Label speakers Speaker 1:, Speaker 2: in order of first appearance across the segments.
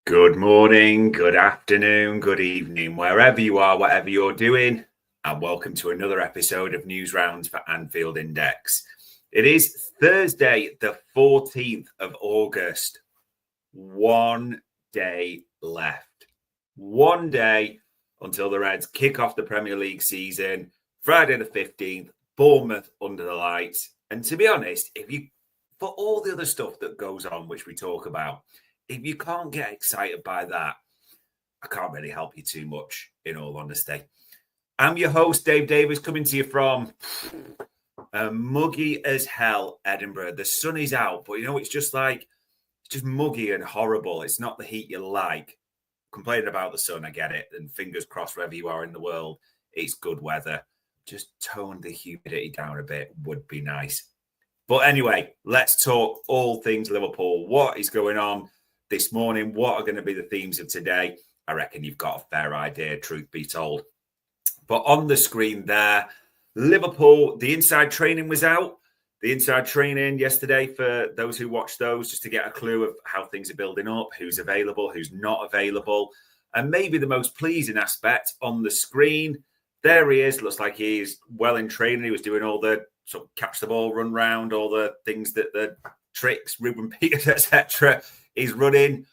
Speaker 1: Good morning, good afternoon, good evening, wherever you are, whatever you're doing, and welcome to another episode of Newsround for Anfield Index. It is Thursday, the 14th of August. 1 day left. 1 day until the Reds kick off the Premier League season. Friday the 15th, Bournemouth under the lights. And to be honest, for all the other stuff that goes on, which we talk about, if you can't get excited by that, I can't really help you too much, in all honesty. I'm your host, Dave Davis, coming to you from muggy as hell, Edinburgh. The sun is out, but it's just muggy and horrible. It's not the heat you like. Complaining about the sun, I get it. And fingers crossed, wherever you are in the world, it's good weather. Just tone the humidity down a bit would be nice. But anyway, let's talk all things Liverpool. What is going on this morning? What are going to be the themes of today? I reckon you've got a fair idea, truth be told. But on the screen there, Liverpool, the inside training was out. The inside training yesterday, for those who watched those, just to get a clue of how things are building up, who's available, who's not available. And maybe the most pleasing aspect on the screen, there he is. Looks like he's well in training. He was doing all the sort of catch the ball, run round, all the things that the tricks, Ruben Peters, etc. is running.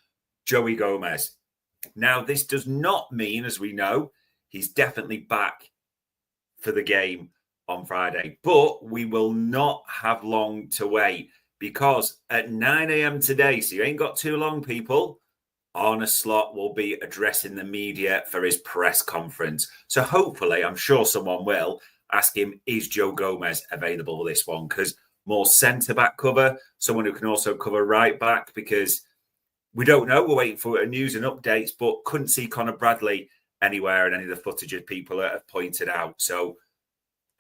Speaker 1: Joey Gomez. Now, this does not mean, as we know, he's definitely back for the game on Friday, but we will not have long to wait, because at 9 a.m. today, so you ain't got too long, people, Arne Slot will be addressing the media for his press conference. So hopefully, I'm sure someone will ask him, is Joe Gomez available for this one? Because more centre-back cover, someone who can also cover right-back, because we don't know. We're waiting for news and updates, but couldn't see Conor Bradley anywhere in any of the footage that people have pointed out. So,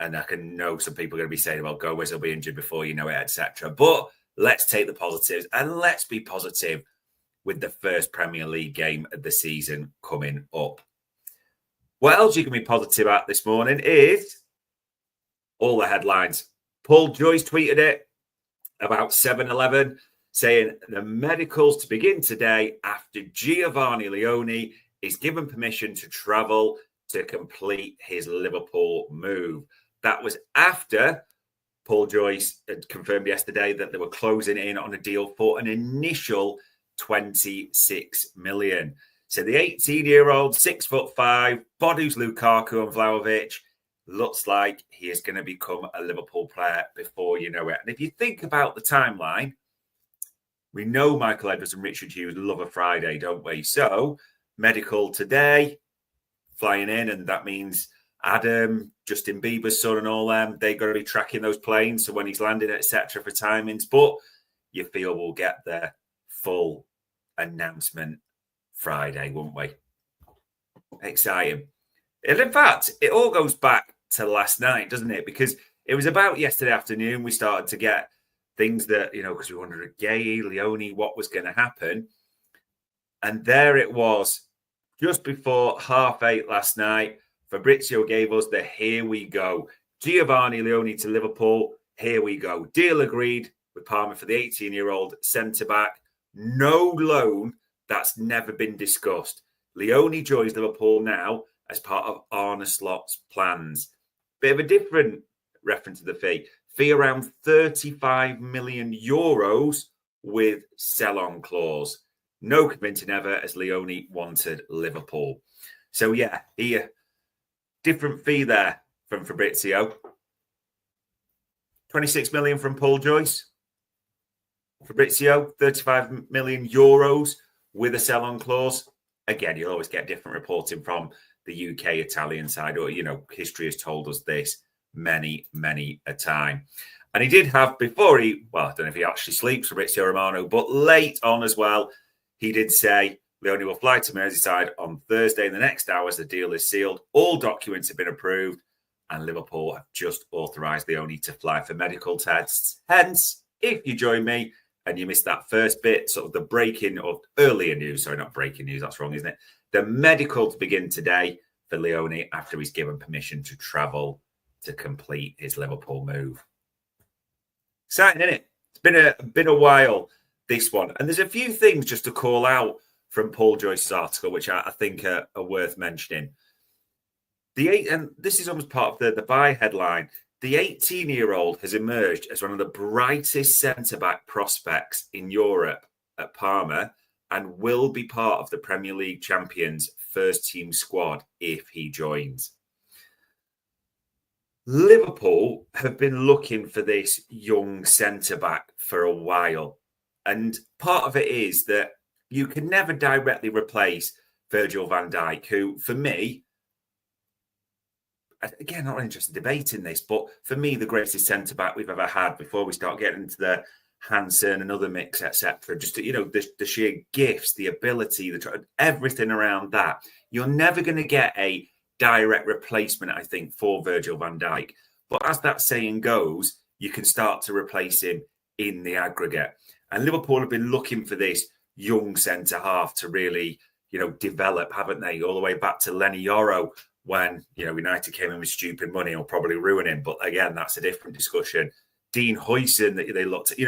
Speaker 1: and I can know some people are going to be saying, well, Gomez will be injured before you know it, etc. But let's take the positives, and let's be positive with the first Premier League game of the season coming up. What else you can be positive at this morning is all the headlines. Paul Joyce tweeted it about 7-11, saying the medicals to begin today after Giovani Leone is given permission to travel to complete his Liverpool move. That was after Paul Joyce had confirmed yesterday that they were closing in on a deal for an initial 26 million. So the 18-year-old, 6'5", bodies Lukaku and Vlahovic, looks like he is going to become a Liverpool player before you know it. And if you think about the timeline, we know Michael Edwards and Richard Hughes love a Friday, don't we? So medical today, flying in, and that means Adam, Justin Bieber's son and all them, they're going to be tracking those planes. So when he's landing, etc. for timings. But you feel we'll get the full announcement Friday, won't we? Exciting. And in fact, it all goes back to last night, doesn't it? Because it was about yesterday afternoon we started to get things that, because we wondered, Guehi, Leone, what was going to happen. And there it was, just before 8:30 last night. Fabrizio gave us the here we go. Giovani Leone to Liverpool, here we go. Deal agreed with Palmer for the 18-year-old centre-back. No loan, that's never been discussed. Leone joins Liverpool now as part of Arne Slot's plans. Bit of a different reference to the fee. Fee around 35 million euros with sell-on clause. No convincing ever, as Leone wanted Liverpool. So yeah, here, different fee there from Fabrizio. 26 million from Paul Joyce. Fabrizio, 35 million euros with a sell-on clause. Again, you'll always get different reporting from the UK, Italian side, or, history has told us this many, many a time. And he did have, before I don't know if he actually sleeps, Fabrizio Romano, but late on as well, he did say Leone will fly to Merseyside on Thursday in the next hours. The deal is sealed. All documents have been approved, and Liverpool have just authorised Leone to fly for medical tests. Hence, if you join me and you missed that first bit, sort of the breaking of earlier news, sorry, not breaking news, that's wrong, isn't it? The medical to begin today for Leone after he's given permission to travel to complete his Liverpool move. Exciting, isn't it? It's been a while, this one. And there's a few things just to call out from Paul Joyce's article, which I think are worth mentioning. And this is almost part of the buy headline. The 18-year-old has emerged as one of the brightest centre-back prospects in Europe at Parma and will be part of the Premier League champions' first-team squad if he joins. Liverpool have been looking for this young centre-back for a while. And part of it is that you can never directly replace Virgil van Dijk, who, for me, again, not interested in debating this, but for me, the greatest centre-back we've ever had before we start getting into the Hansen and other mix, etc. Just, the sheer gifts, the ability, everything around that. You're never going to get a direct replacement, I think, for Virgil van Dijk. But as that saying goes, you can start to replace him in the aggregate. And Liverpool have been looking for this young centre-half to really, develop, haven't they? All the way back to Lenny Yoro when, United came in with stupid money or probably ruin him. But again, that's a different discussion. Dean Huijsen, that they looked at,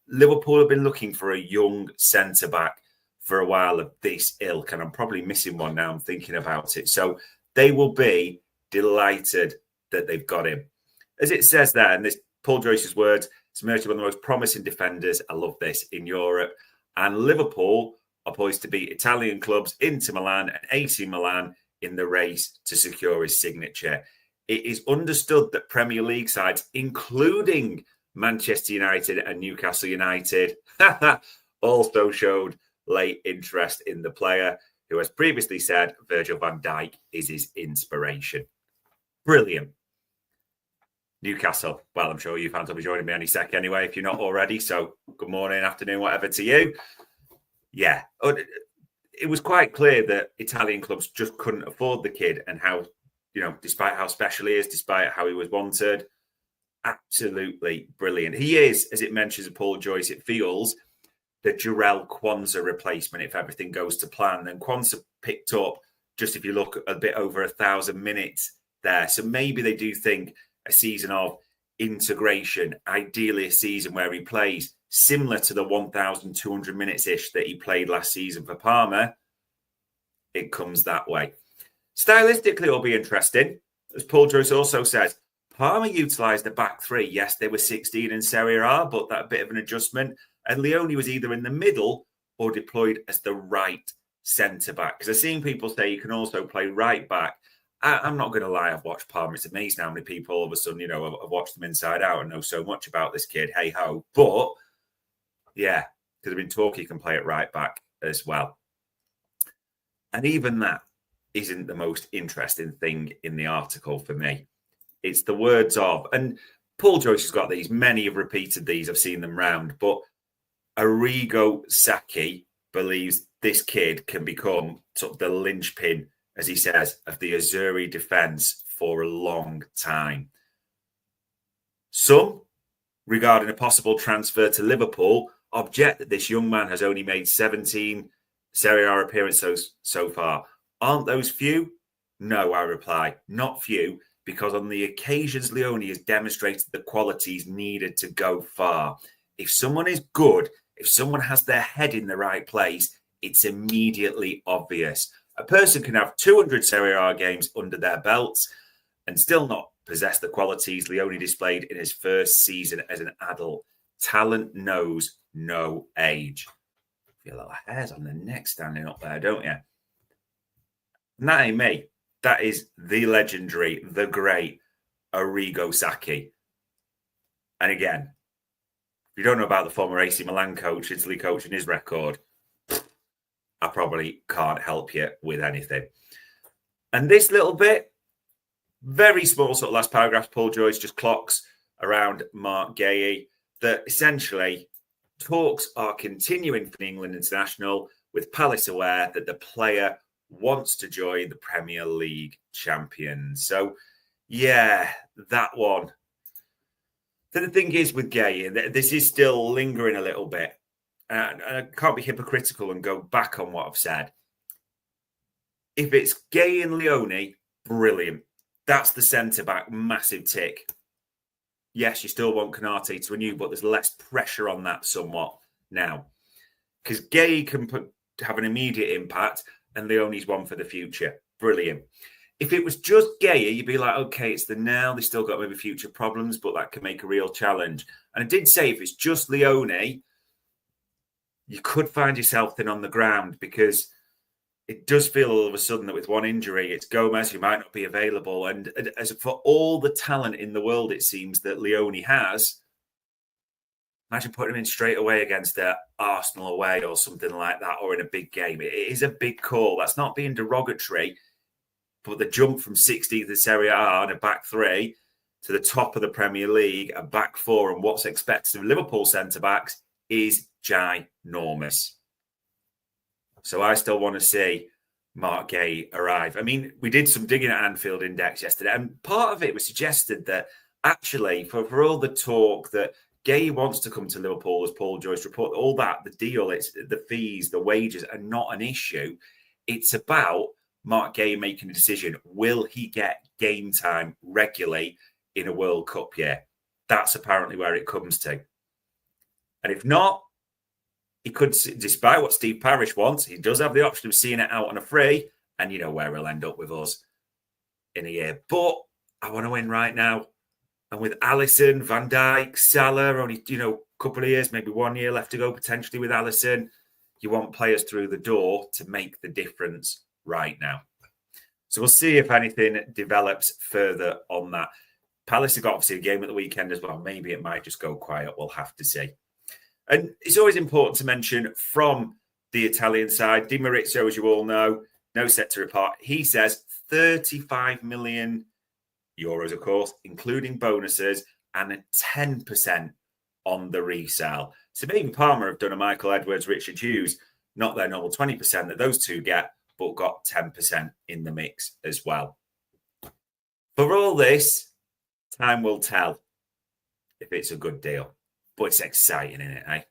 Speaker 1: Liverpool have been looking for a young centre-back for a while of this ilk. And I'm probably missing one now. I'm thinking about it. So they will be delighted that they've got him. As it says there, and this Paul Joyce's words, it's emerged one of the most promising defenders, I love this, in Europe. And Liverpool are poised to beat Italian clubs Inter Milan and AC Milan in the race to secure his signature. It is understood that Premier League sides, including Manchester United and Newcastle United, also showed late interest in the player, who has previously said Virgil van Dijk is his inspiration. Brilliant. Newcastle. Well, I'm sure you fans will be joining me any sec anyway, if you're not already. So good morning, afternoon, whatever to you. Yeah. It was quite clear that Italian clubs just couldn't afford the kid, and how, despite how special he is, despite how he was wanted, absolutely brilliant. He is, as it mentions of Paul Joyce, it feels the Jarell Quansah replacement if everything goes to plan. And Quansah picked up, just if you look, a bit over 1,000 minutes there. So maybe they do think a season of integration, ideally a season where he plays similar to the 1,200 minutes-ish that he played last season for Parma. It comes that way. Stylistically, it'll be interesting. As Paul Joyce also says, Parma utilised the back three. Yes, they were 16 in Serie A, but that bit of an adjustment. And Leone was either in the middle or deployed as the right centre-back. Because I've seen people say you can also play right-back. I'm not going to lie, I've watched Parma. It's amazing how many people all of a sudden, have watched them inside out and know so much about this kid. Hey-ho. But, yeah, because I've been talking, you can play it right-back as well. And even that isn't the most interesting thing in the article for me. It's the words of, and Paul Joyce has got these, many have repeated these, I've seen them round, but Arrigo Sacchi believes this kid can become sort of the linchpin, as he says, of the Azzurri defence for a long time. Some, regarding a possible transfer to Liverpool, object that this young man has only made 17 Serie A appearances so far. Aren't those few? No, I reply, not few, because on the occasions Leone has demonstrated the qualities needed to go far. If someone is good, if someone has their head in the right place, it's immediately obvious. A person can have 200 Serie A games under their belts and still not possess the qualities Leone displayed in his first season as an adult. Talent knows no age. Feel like hairs on the neck standing up there, don't you? And that ain't me. That is the legendary, the great Arrigo Sacchi. And again, if you don't know about the former AC Milan coach, Italy coach, and his record, I probably can't help you with anything. And this little bit, very small sort of last paragraph, Paul Joyce just clocks around Mark Guehi, that essentially talks are continuing for the England international, with Palace aware that the player wants to join the Premier League champions. So, yeah, that one. So the thing is with Guehi, this is still lingering a little bit. I can't be hypocritical and go back on what I've said. If it's Guehi and Leone, brilliant. That's the centre-back, massive tick. Yes, you still want Konate to renew, but there's less pressure on that somewhat now. Because Guehi can have an immediate impact, and Leone's one for the future. Brilliant. If it was just Guehi, you'd be like, okay, it's the now. They still got maybe future problems, but that can make a real challenge. And I did say if it's just Leone, you could find yourself thin on the ground, because it does feel all of a sudden that with one injury, it's Gomez who might not be available. And as for all the talent in the world, it seems that Leone has, imagine putting him in straight away against Arsenal away or something like that, or in a big game. It is a big call. That's not being derogatory, but the jump from 16th in Serie A and a back three to the top of the Premier League, a back four, and what's expected of Liverpool centre-backs is ginormous. So I still want to see Mark Guehi arrive. I mean, we did some digging at Anfield Index yesterday, and part of it was suggested that actually, for all the talk that Guehi wants to come to Liverpool, as Paul Joyce reported, all that, the deal, it's the fees, the wages are not an issue. It's about Mark Guehi making a decision. Will he get game time regularly in a World Cup year? That's apparently where it comes to. And if not, he could, despite what Steve Parish wants, he does have the option of seeing it out on a free, and you know where he'll end up with us in a year. But I want to win right now. And with Alisson, Van Dijk, Salah, only, a couple of years, maybe 1 year left to go potentially with Alisson, you want players through the door to make the difference right now. So we'll see if anything develops further on that. Palace have got obviously a game at the weekend as well. Maybe it might just go quiet. We'll have to see. And it's always important to mention from the Italian side, Di Marzio, as you all know, no set to report. He says 35 million euros, of course, including bonuses, and a 10% on the resale. So maybe Parma have done a Michael Edwards, Richard Hughes, not their normal 20% that those two get, but got 10% in the mix as well. For all this, time will tell if it's a good deal. But it's exciting, isn't it, eh?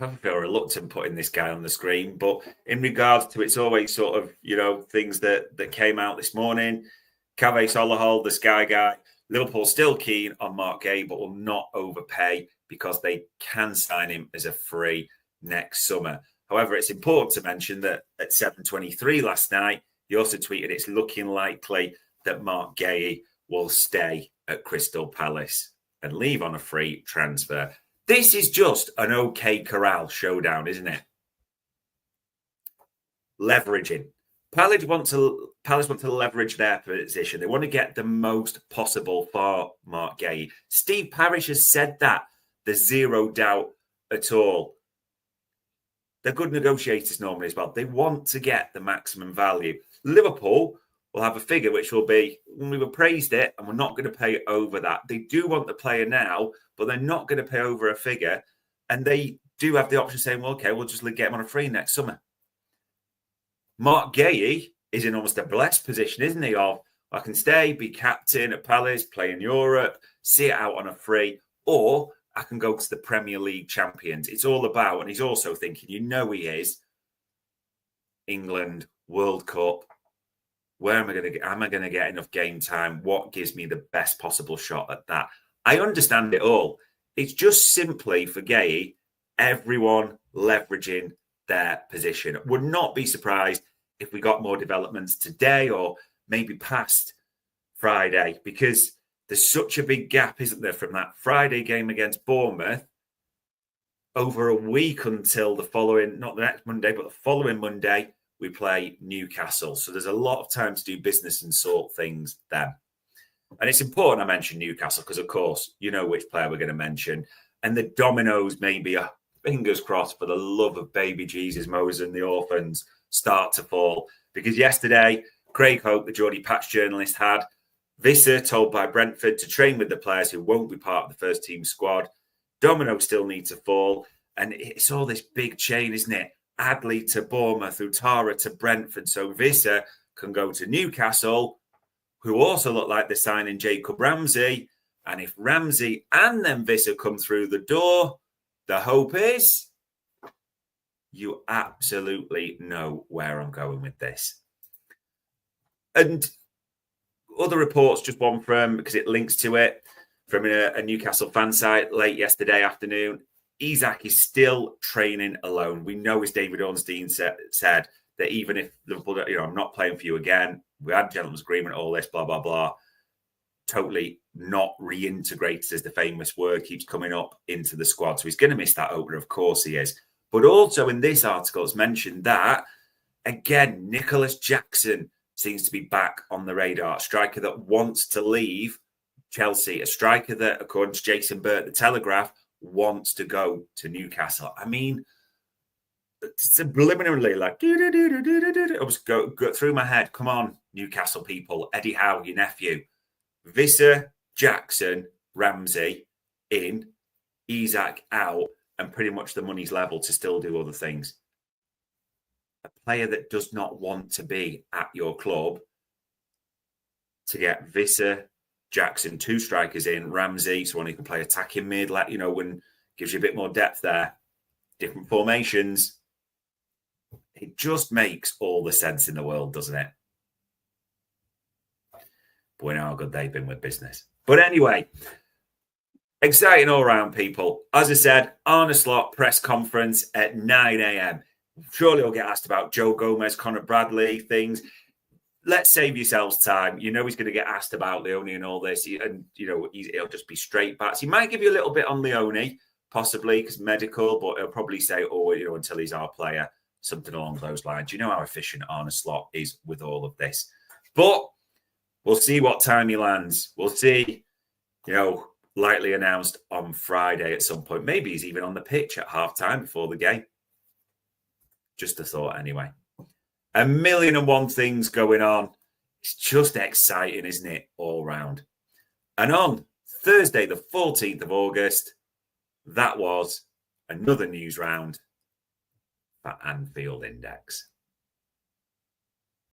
Speaker 1: I feel reluctant putting this guy on the screen, but in regards to it's always sort of, things that came out this morning. Kaveh Solahol, the Sky guy, Liverpool still keen on Mark Guehi, but will not overpay because they can sign him as a free next summer. However, it's important to mention that at 7:23 last night, he also tweeted it's looking likely that Mark Guehi will stay at Crystal Palace and leave on a free transfer. This is just an OK Corral showdown, isn't it? Leveraging. Palace want to leverage their position. They want to get the most possible for Mark Guehi. Steve Parish has said that. There's zero doubt at all. They're good negotiators normally as well. They want to get the maximum value. Liverpool will have a figure which will be, when we've appraised it, and we're not going to pay over that. They do want the player now, but they're not going to pay over a figure. And they do have the option of saying, well, okay, we'll just get him on a free next summer. Mark Guehi is in almost a blessed position, isn't he? Of, I can stay, be captain at Palace, play in Europe, see it out on a free, or I can go to the Premier League champions. It's all about, and he's also thinking, he is, England, World Cup. Where am I going to get enough game time? What gives me the best possible shot at that? I understand it all. It's just simply for Guehi, everyone leveraging their position. Would not be surprised if we got more developments today or maybe past Friday, because there's such a big gap, isn't there, from that Friday game against Bournemouth over a week until the following, not the next Monday, but the following Monday, we play Newcastle. So there's a lot of time to do business and sort things then. And it's important I mention Newcastle because, of course, you know which player we're going to mention. And the dominoes maybe, fingers crossed, for the love of baby Jesus, Moses and the orphans, start to fall. Because yesterday, Craig Hope, the Geordie Patch journalist, had Visser told by Brentford to train with the players who won't be part of the first team squad. Dominoes still need to fall. And it's all this big chain, isn't it? Adley to Bournemouth, Utara to Brentford. So Visser can go to Newcastle, who also look like they're signing Jacob Ramsey. And if Ramsey and then Visser come through the door, the hope is you absolutely know where I'm going with this. And other reports, just one from, because it links to it, from a Newcastle fan site late yesterday afternoon. Isak is still training alone. We know, as David Ornstein said, that even if Liverpool, I'm not playing for you again, we had a gentleman's agreement, all this, blah, blah, blah. Totally not reintegrated, as the famous word keeps coming up, into the squad. So he's going to miss that opener, of course he is. But also in this article, it's mentioned that, again, Nicholas Jackson seems to be back on the radar. A striker that wants to leave Chelsea. A striker that, according to Jason Burt, the Telegraph, wants to go to Newcastle. I mean, subliminally, like, I was go through my head. Come on, Newcastle people. Eddie Howe, your nephew. Visser, Jackson, Ramsey in, Isak out, and pretty much the money's level to still do other things. A player that does not want to be at your club, to get Visser, Jackson, 2 strikers in, Ramsey, someone who can play attacking mid, when gives you a bit more depth there, different formations. It just makes all the sense in the world, doesn't it? But we know how good they've been with business. But anyway, exciting all round, people. As I said, Arne Slot press conference at 9 a.m. Surely we'll get asked about Joe Gomez, Conor Bradley, things. Let's save yourselves time. He's going to get asked about Leone and all this. And, he'll just be straight back. So he might give you a little bit on Leone, possibly, because medical, but he'll probably say, until he's our player, something along those lines. You know how efficient Arne Slot is with all of this. But we'll see what time he lands. We'll see, likely announced on Friday at some point. Maybe he's even on the pitch at halftime before the game. Just a thought anyway. 1,000,001 things going on. It's just exciting, isn't it? All round. And on Thursday, the 14th of August, that was another news round for Anfield Index.